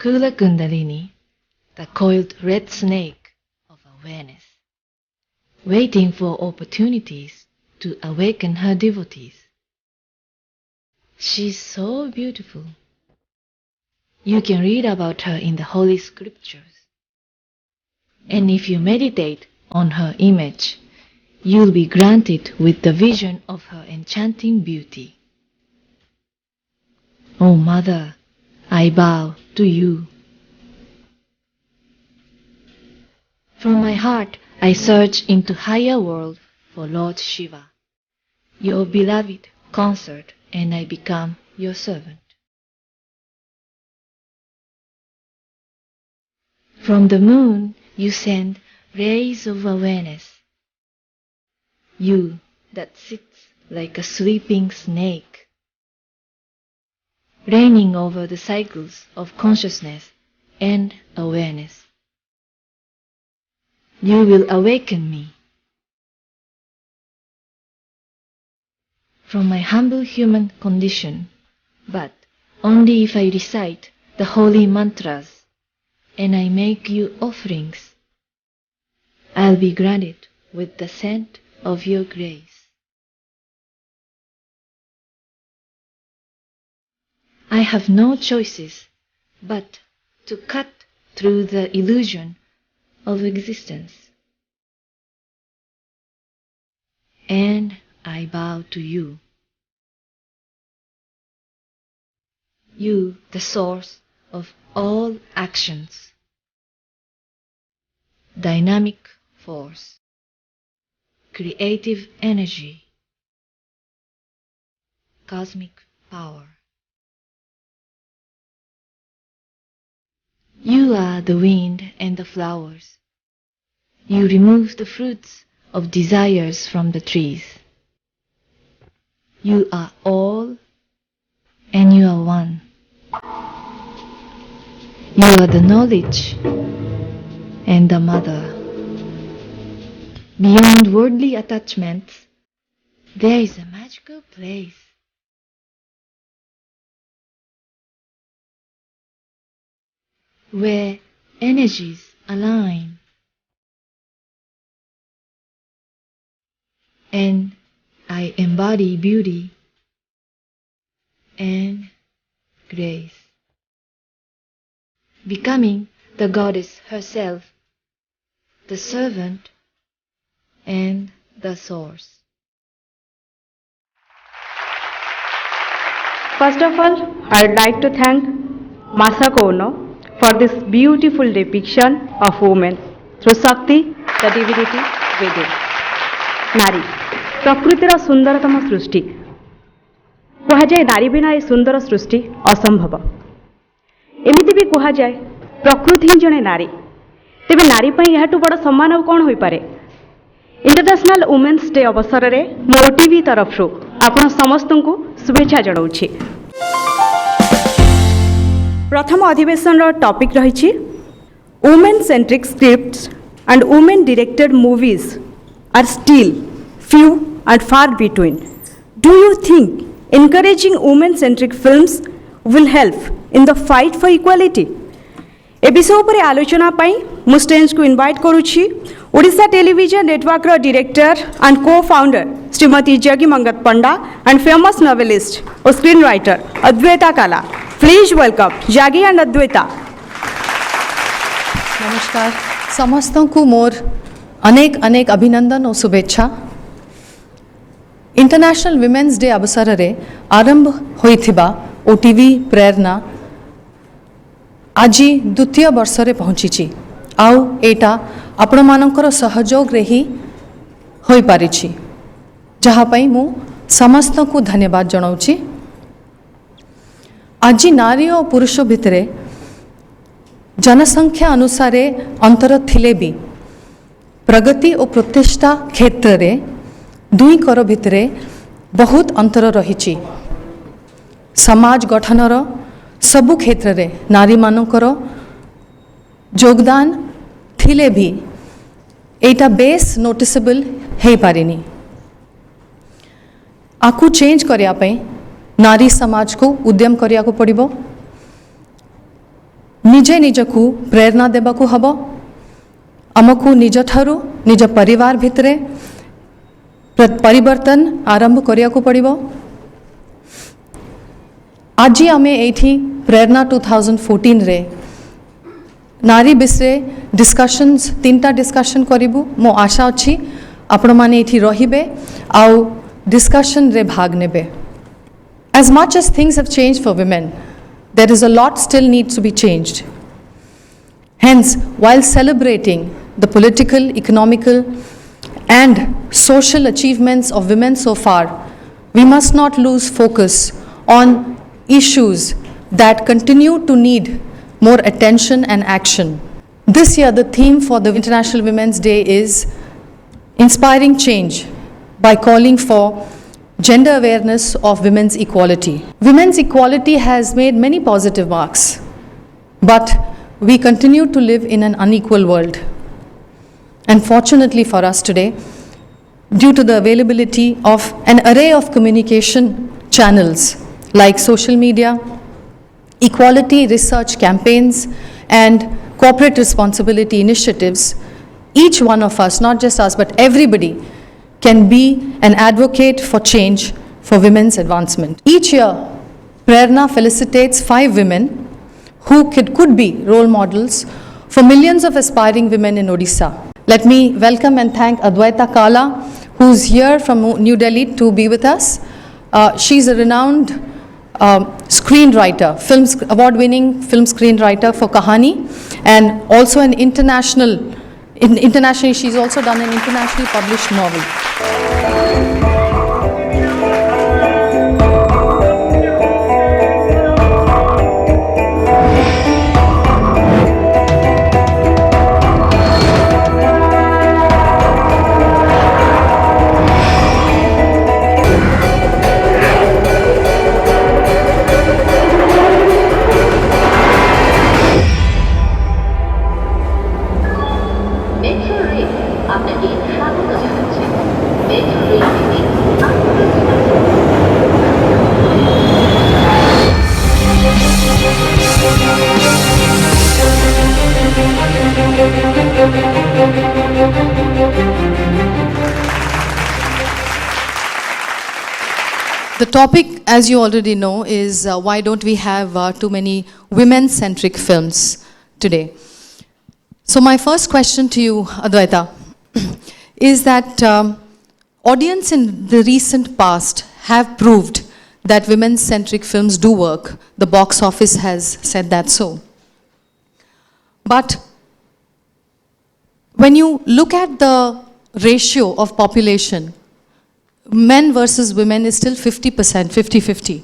Kula Kundalini, the coiled red snake of awareness, waiting for opportunities to awaken her devotees. She's so beautiful. You can read about her in the Holy Scriptures. And if you meditate on her image, you'll be granted with the vision of her enchanting beauty. Oh Mother, I bow to you. From my heart, I search into higher world for Lord Shiva, your beloved consort, and I become your servant. From the moon, you send rays of awareness. You that sits like a sleeping snake, reigning over the cycles of consciousness and awareness. You will awaken me. From my humble human condition, but only if I recite the holy mantras and I make you offerings, I'll be granted with the scent of your grace. I have no choices but to cut through the illusion of existence. And I bow to you. You, the source of all actions, dynamic force, creative energy, cosmic power. You are the wind and the flowers. You remove the fruits of desires from the trees. You are all and you are one. You are the knowledge and the mother. Beyond worldly attachments, there is a magical place. Where energies align and I embody beauty and grace, becoming the goddess herself, the servant and the source. First of all, I'd like to thank Masako Ono for this beautiful depiction of women through Shakti, the divinity within. नारी प्रकृतिर सुंदरतम सृष्टि कहुए नारी बिना ए सुंदर सृष्टि असंभव एमती भी कहुए प्रकृति ही जड़े नारी तेरे नारी यह बड़ सम्मान और कौन हो पारे। इंटरनेशनल वुमेन्स डे अवसर में मो ओटीवी तरफ आपण समस्त को शुभेच्छा जनाऊँगी। प्रथम अधिवेशन टॉपिक रही women centric scripts and women directed movies are still few and far between. Do you think encouraging women-centric films will help in the fight for equality? ए विषय पर आलोचना पाई मु स्टेज को इनवाइट करुछि ओडिशा टेलीविजन नेटवर्क रो director and co-founder Shrimati Jagi Mangat Panda and famous novelist और screen writer Advaita Kala. Please welcome Jagi and Advaita. नमस्कार समस्त को मोर अनेक अनेक अभिनंदन और शुभेच्छा। इंटरनेशनल विमेन्स डे अवसर रे आरंभ होइथिबा ओटीवी प्रेरणा आज द्वितीय वर्ष रे पहुँची आउ एटा आपण मानकर सहयोग रे ही होई पारिछि जहाँ पई मु समस्त को धन्यवाद जनाउछि। आज नारी और पुरुष भितरे जनसंख्या अनुसार अंतर थिले भी प्रगति और प्रतिष्ठा क्षेत्र रे दुई कर भितरे बहुत अंतर रही। समाज गठनर सबु क्षेत्र रे नारी मानकर योगदान थिले भी एटा बेस नोटिसेबल है पारिनी। आकु चेंज करिया पई नारी समाज को उद्यम करिया को पड़िबो। निजे निजकु प्रेरणा देबाकु हबो आमकु निज ठारू निज परिवार भितरे परिवर्तन आरंभ करियाकु पड़िबो। आज आमे एठी प्रेरणा 2014 रे नारी विषय डिस्कशंस तीनटा डिस्कशन करिबु। मो आशा अछि आपण माने एठी रहिबे आउ डिस्कशन रे भाग नेबे। As much as things have changed for women, there is a lot still needs to be changed. Hence, while celebrating the political, economical, and social achievements of women so far, we must not lose focus on issues that continue to need more attention and action. This year, the theme for the International Women's Day is Inspiring Change by calling for gender awareness of women's equality. Women's equality has made many positive marks, but we continue to live in an unequal world. And fortunately for us today, due to the availability of an array of communication channels like social media, equality research campaigns, and corporate responsibility initiatives, each one of us, not just us, but everybody, can be an advocate for change for women's advancement. Each year, Prerna felicitates 5 women who could be role models for millions of aspiring women in Odisha. Let me welcome and thank Adwaita Kala, who's here from New Delhi to be with us. She's a renowned screenwriter, award-winning film screenwriter for Kahani, and also an internationally, she's also done an internationally published novel. The topic, as you already know, is why don't we have too many women-centric films today? So my first question to you, Adwaita, is that audience in the recent past have proved that women-centric films do work. The box office has said that so. But when you look at the ratio of population, men versus women is still 50%, 50-50.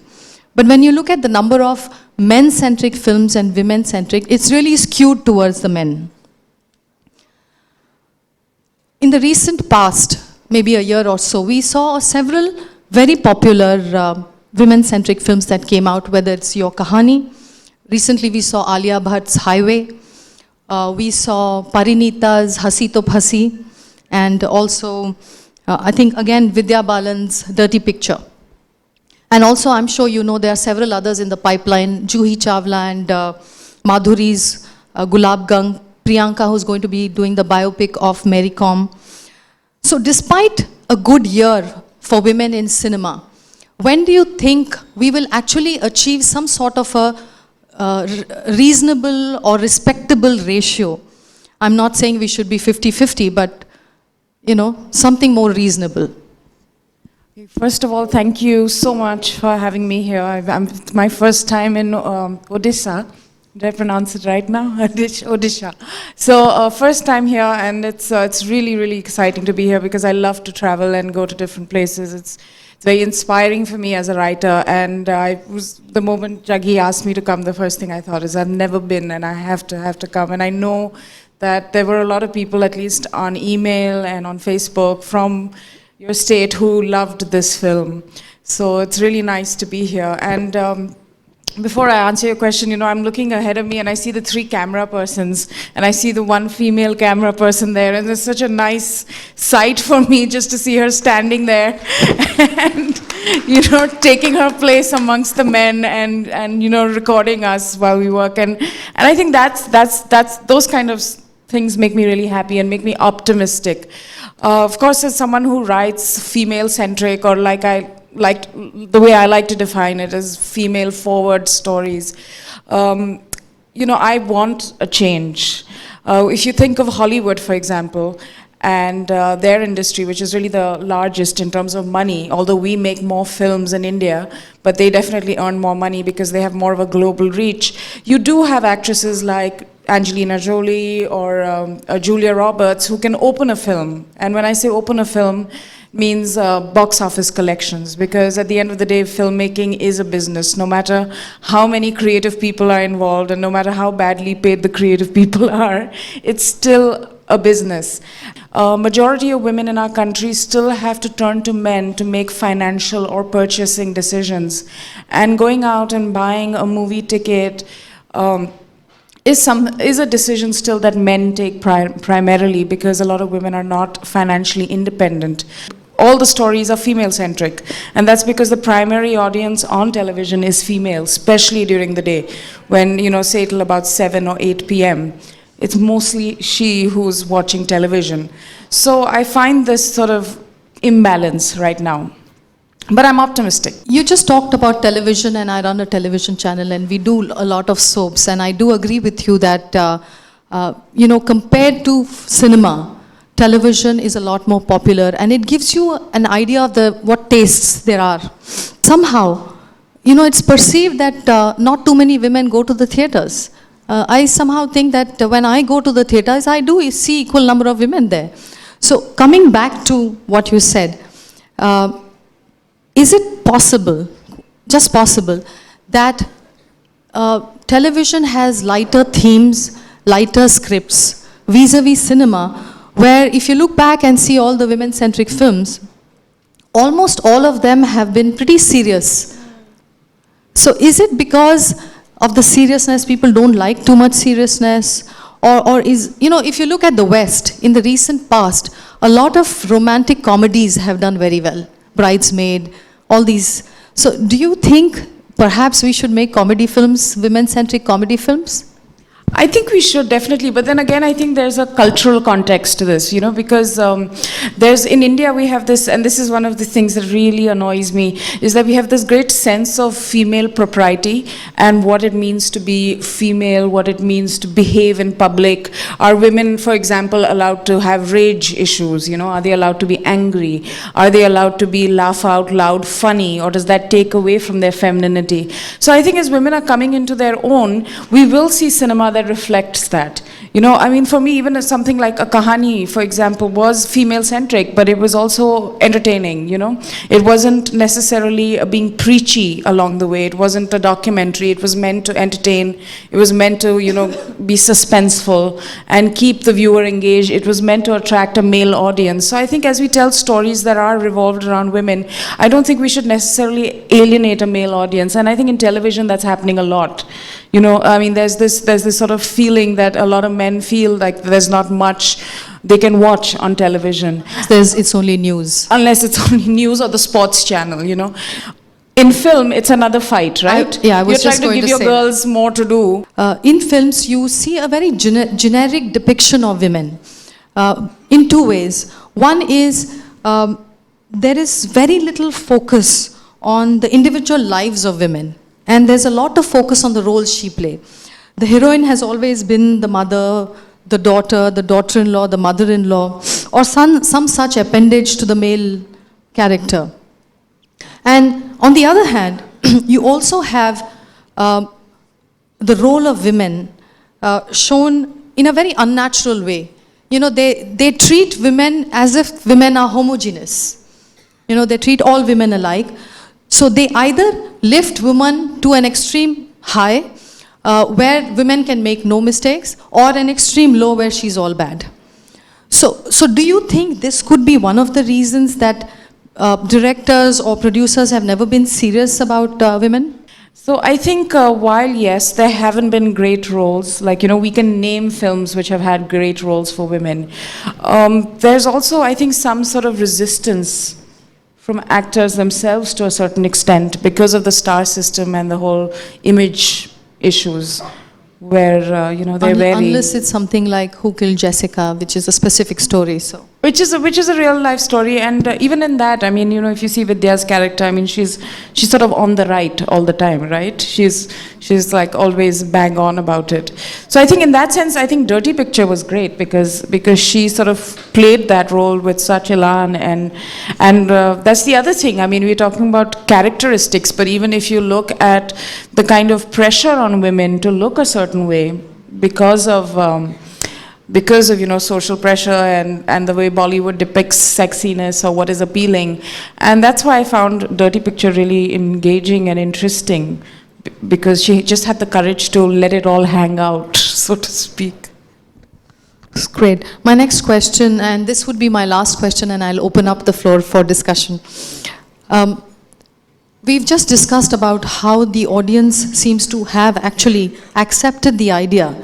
But when you look at the number of men-centric films and women-centric, it's really skewed towards the men. In the recent past, maybe a year or so, we saw several very popular women-centric films that came out, whether it's Your Kahani. Recently, we saw Alia Bhatt's Highway. We saw Parinita's Hasi To Phasi, and also I think again Vidya Balan's Dirty Picture. And also I'm sure you know there are several others in the pipeline, Juhi Chawla and Madhuri's Gulab Gang, Priyanka, who's going to be doing the biopic of Mary Kom. So despite a good year for women in cinema, when do you think we will actually achieve some sort of a reasonable or respectable ratio? I'm not saying we should be 50-50, but you know, something more reasonable. First of all, thank you so much for having me here. It's my first time in Odisha. Did I pronounce it right now? Odisha. So first time here, and it's really, really exciting to be here because I love to travel and go to different places. It's very inspiring for me as a writer, and the moment Jaggi asked me to come, the first thing I thought is I've never been and I have to come. And I know that there were a lot of people, at least on email and on Facebook, from your state who loved this film. So it's really nice to be here. And before I answer your question, you know, I'm looking ahead of me and I see the 3 camera persons and I see the 1 female camera person there, and it's such a nice sight for me just to see her standing there. And taking her place amongst the men and recording us while we work. And I think that's those kind of things make me really happy and make me optimistic. Of course, as someone who writes female-centric, or the way I like to define it as female-forward stories, I want a change. If you think of Hollywood, for example, and their industry, which is really the largest in terms of money, although we make more films in India, but they definitely earn more money because they have more of a global reach. You do have actresses like Angelina Jolie or Julia Roberts who can open a film. And when I say open a film, means box office collections, because at the end of the day, filmmaking is a business. No matter how many creative people are involved and no matter how badly paid the creative people are, it's still a business. Majority of women in our country still have to turn to men to make financial or purchasing decisions. And going out and buying a movie ticket is a decision still that men take primarily, because a lot of women are not financially independent. All the stories are female-centric, and that's because the primary audience on television is female, especially during the day, when, say till about 7 or 8 p.m. It's mostly she who's watching television. So I find this sort of imbalance right now. But I'm optimistic. You just talked about television, and I run a television channel, and we do a lot of soaps, and I do agree with you that, compared to cinema, television is a lot more popular, and it gives you an idea of what tastes there are. Somehow, it's perceived that not too many women go to the theaters. I somehow think that when I go to the theaters, I do see equal number of women there. So coming back to what you said, is it possible, just possible, that television has lighter themes, lighter scripts, vis-a-vis cinema, where if you look back and see all the women-centric films, almost all of them have been pretty serious. So is it because of the seriousness, people don't like too much seriousness? Or is, if you look at the West, in the recent past, a lot of romantic comedies have done very well. Bridesmaid, all these. So do you think perhaps we should make comedy films, women-centric comedy films? I think we should, definitely, but then again, I think there's a cultural context to this, because in India we have this, and this is one of the things that really annoys me, is that we have this great sense of female propriety and what it means to be female, what it means to behave in public. Are women, for example, allowed to have rage issues, are they allowed to be angry? Are they allowed to be laugh out loud funny, or does that take away from their femininity? So I think as women are coming into their own, we will see cinema that reflects that. For me, even something like a Kahani, for example, was female-centric, but it was also entertaining, It wasn't necessarily being preachy along the way. It wasn't a documentary. It was meant to entertain. It was meant to, be suspenseful and keep the viewer engaged. It was meant to attract a male audience. So I think as we tell stories that are revolved around women, I don't think we should necessarily alienate a male audience. And I think in television that's happening a lot. There's this sort of feeling that a lot of men feel like there's not much they can watch on television. It's only news. Unless it's only news or the sports channel, In film, it's another fight, right? I was You're just trying to give your girls more to do. In films, you see a very generic depiction of women in two ways. One is there is very little focus on the individual lives of women. And there's a lot of focus on the roles she plays. The heroine has always been the mother, the daughter-in-law, the mother-in-law, or some such appendage to the male character. And on the other hand, you also have the role of women shown in a very unnatural way. They treat women as if women are homogeneous. They treat all women alike. So they either lift women to an extreme high, where women can make no mistakes, or an extreme low where she's all bad. So do you think this could be one of the reasons that directors or producers have never been serious about women? So I think while, yes, there haven't been great roles, we can name films which have had great roles for women, there's also, I think, some sort of resistance from actors themselves to a certain extent because of the star system and the whole image issues where, they're very... Unless it's something like Who Killed Jessica, which is a specific story, so... Which is a real life story, and even in that, I mean, if you see Vidya's character, I mean, she's sort of on the right all the time, right? She's like always bang on about it. So I think in that sense, I think Dirty Picture was great because she sort of played that role with such elan, and that's the other thing. I mean, we're talking about characteristics, but even if you look at the kind of pressure on women to look a certain way because of social pressure and the way Bollywood depicts sexiness or what is appealing. And that's why I found Dirty Picture really engaging and interesting, because she just had the courage to let it all hang out, so to speak. It's great. My next question, and this would be my last question, and I'll open up the floor for discussion. We've just discussed about how the audience seems to have actually accepted the idea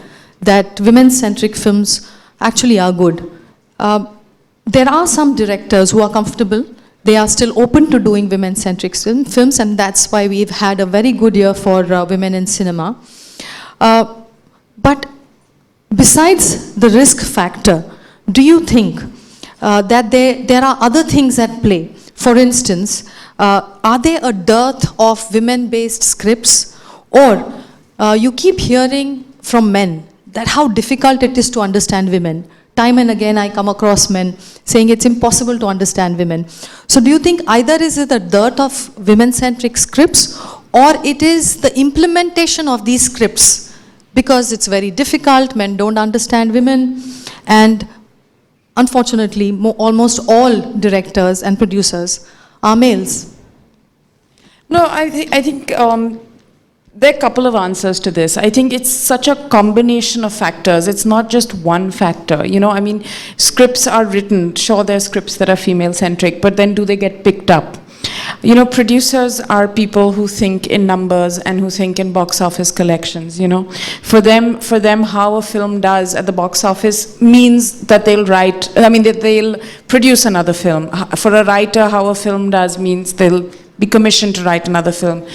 that women-centric films actually are good. There are some directors who are comfortable. They are still open to doing women-centric films, and that's why we've had a very good year for women in cinema. But besides the risk factor, do you think that there are other things at play? For instance, are there a dearth of women-based scripts, or you keep hearing from men that how difficult it is to understand women? Time and again I come across men saying it's impossible to understand women. So do you think either is it a dearth of women-centric scripts, or it is the implementation of these scripts? Because it's very difficult, men don't understand women, and unfortunately almost all directors and producers are males. No, I think there are a couple of answers to this. I think it's such a combination of factors. It's not just one factor. I mean, scripts are written. Sure, there are scripts that are female-centric, but then do they get picked up? Producers are people who think in numbers and who think in box office collections. For them, how a film does at the box office means that that they'll produce another film. For a writer, how a film does means they'll be commissioned to write another film.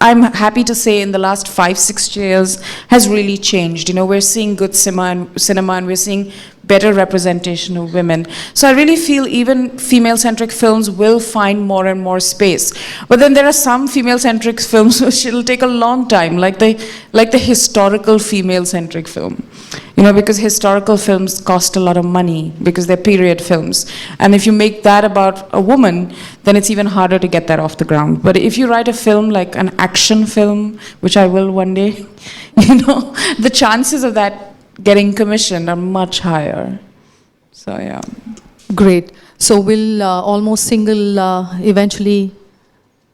I'm happy to say in the last 5-6 years has really changed. We're seeing good cinema and we're seeing better representation of women. So I really feel even female-centric films will find more and more space. But then there are some female-centric films which it'll take a long time, like the historical female-centric film. Because historical films cost a lot of money because they're period films. And if you make that about a woman, then it's even harder to get that off the ground. But if you write a film like an action film, which I will one day, the chances of that getting commissioned are much higher. So, yeah. Great. So will Almost Single eventually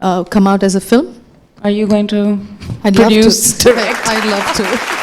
come out as a film? Are you going to I'd produce, love to. direct? I'd love to.